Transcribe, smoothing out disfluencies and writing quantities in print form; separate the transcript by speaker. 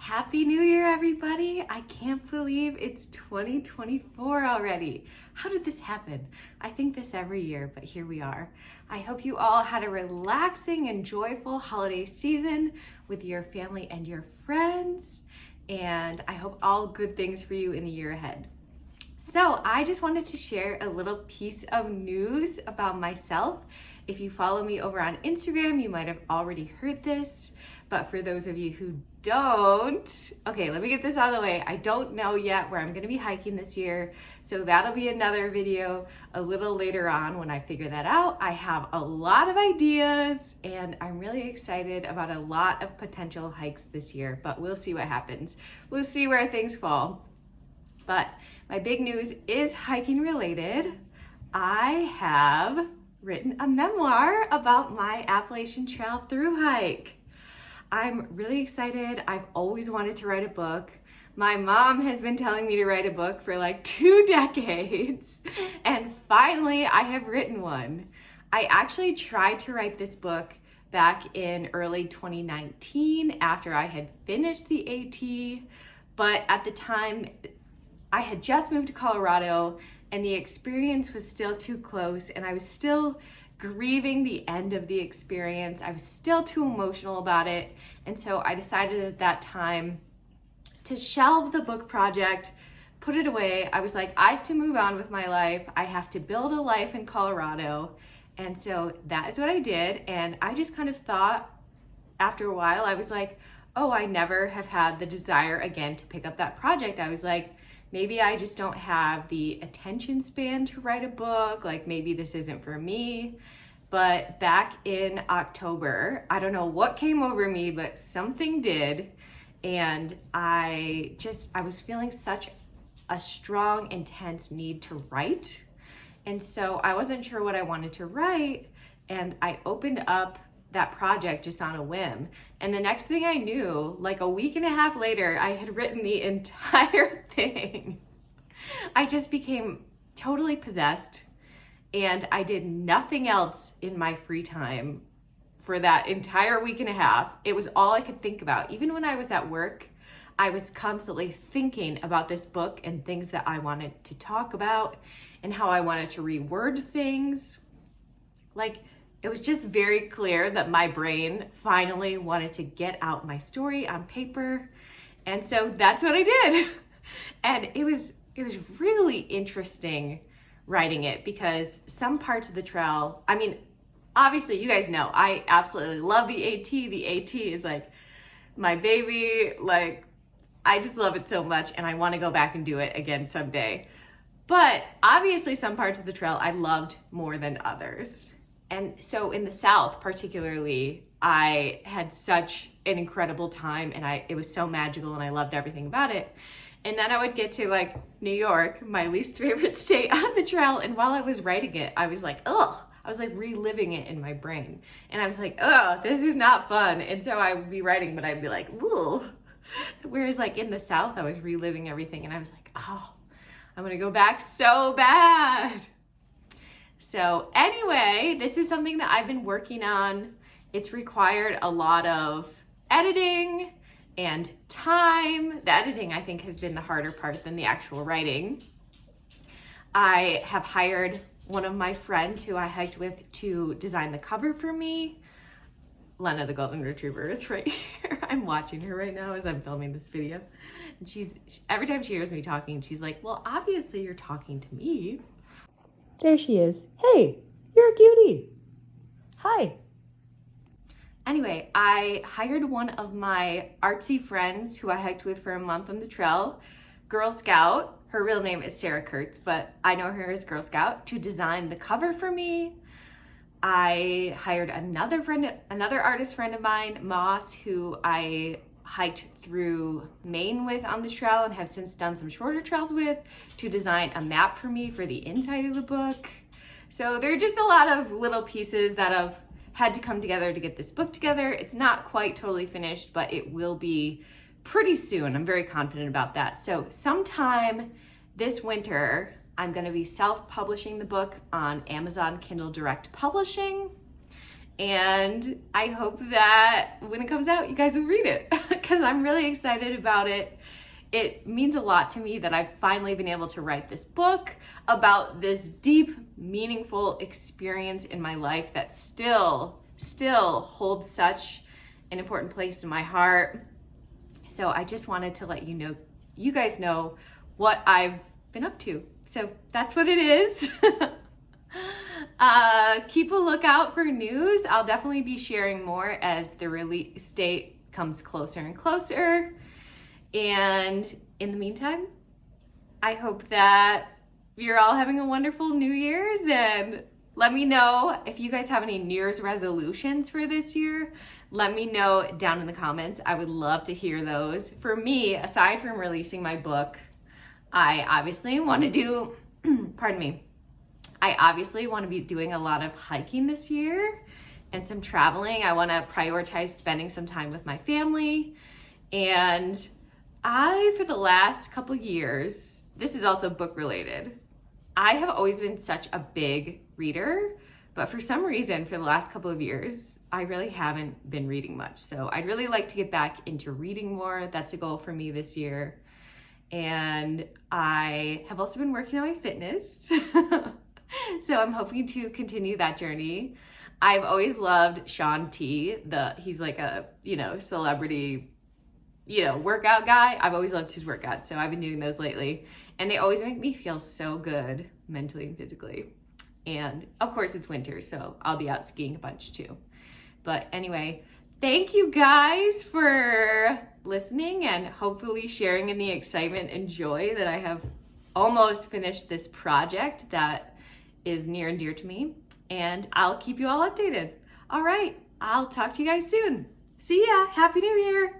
Speaker 1: Happy New Year, everybody. I can't believe it's 2024 already. How did this happen? I think this every year, but here we are. I hope you all had a relaxing and joyful holiday season with your family and your friends, and I hope all good things for you in the year ahead. So I just wanted to share a little piece of news about myself. If you follow me over on Instagram, you might have already heard this, but for those of you who don't, okay, let me get this out of the way. I don't know yet where I'm gonna be hiking this year, so that'll be another video a little later on when I figure that out. I have a lot of ideas and I'm really excited about a lot of potential hikes this year, but we'll see what happens. We'll see where things fall. But my big news is hiking related. I have written a memoir about my Appalachian Trail through hike. I'm really excited. I've always wanted to write a book. My mom has been telling me to write a book for like 2 decades, and finally I have written one. I actually tried to write this book back in early 2019 after I had finished the AT, but at the time I had just moved to Colorado and the experience was still too close and I was still grieving the end of the experience. I was still too emotional about it. And so I decided at that time to shelve the book project, put it away. I was like, I have to move on with my life. I have to build a life in Colorado. And so that is what I did. And I just kind of thought after a while, I was like, oh, I never have had the desire again to pick up that project. I was like, maybe I just don't have the attention span to write a book. Like maybe this isn't for me. But back in October, I don't know what came over me, but something did. And I was feeling such a strong, intense need to write. And so I wasn't sure what I wanted to write. And I opened up that project just on a whim. And the next thing I knew, like a week and a half later, I had written the entire thing. I just became totally possessed and I did nothing else in my free time for that entire week and a half. It was all I could think about. Even when I was at work, I was constantly thinking about this book and things that I wanted to talk about and how I wanted to reword things. Like, it was just very clear that my brain finally wanted to get out my story on paper. And so that's what I did. And it was really interesting writing it because some parts of the trail, I mean, obviously you guys know, I absolutely love the AT. The AT is like my baby. Like, I just love it so much and I want to go back and do it again someday. But obviously some parts of the trail I loved more than others. And so in the South particularly, I had such an incredible time and it was so magical and I loved everything about it. And then I would get to like New York, my least favorite state on the trail. And while I was writing it, I was like, ugh, I was like reliving it in my brain. And I was like, oh, this is not fun. And so I would be writing, but I'd be like, ooh. Whereas like in the South, I was reliving everything and I was like, oh, I'm gonna go back so bad. So anyway, this is something that I've been working on. It's required a lot of editing and time. The editing, I think, has been the harder part than the actual writing. I have hired one of my friends who I hiked with to design the cover for me. Lena, the golden retriever, is right here. I'm watching her right now as I'm filming this video. And every time she hears me talking, she's like, well, obviously you're talking to me.
Speaker 2: There she is. Hey, you're a cutie. Hi.
Speaker 1: Anyway, I hired one of my artsy friends who I hiked with for a month on the trail, Girl Scout. Her real name is Sarah Kurtz, but I know her as Girl Scout, to design the cover for me. I hired another artist friend of mine, Moss, who I hiked through Maine with on the trail and have since done some shorter trails with, to design a map for me for the inside of the book. So there are just a lot of little pieces that have had to come together to get this book together. It's not quite totally finished, but it will be pretty soon. I'm very confident about that. So sometime this winter, I'm gonna be self-publishing the book on Amazon Kindle Direct Publishing. And I hope that when it comes out, you guys will read it because I'm really excited about it. It means a lot to me that I've finally been able to write this book about this deep, meaningful experience in my life that still holds such an important place in my heart. So I just wanted to let you guys know what I've been up to. So that's what it is. Keep a lookout for news. I'll definitely be sharing more as the release date comes closer and closer. And in the meantime, I hope that you're all having a wonderful New Year's, and let me know if you guys have any New Year's resolutions for this year. Let me know down in the comments. I would love to hear those. For me, aside from releasing my book, I obviously want to do, I obviously want to be doing a lot of hiking this year and some traveling. I want to prioritize spending some time with my family. And for the last couple years, this is also book related, I have always been such a big reader, but for some reason, for the last couple of years, I really haven't been reading much. So I'd really like to get back into reading more. That's a goal for me this year. And I have also been working on my fitness. So I'm hoping to continue that journey. I've always loved Sean T. He's like a, celebrity, workout guy. I've always loved his workouts. So I've been doing those lately. And they always make me feel so good mentally and physically. And of course it's winter, so I'll be out skiing a bunch too. But anyway, thank you guys for listening and hopefully sharing in the excitement and joy that I have almost finished this project that is near and dear to me. And I'll keep you all updated. All right, I'll talk to you guys soon. See ya. Happy New Year.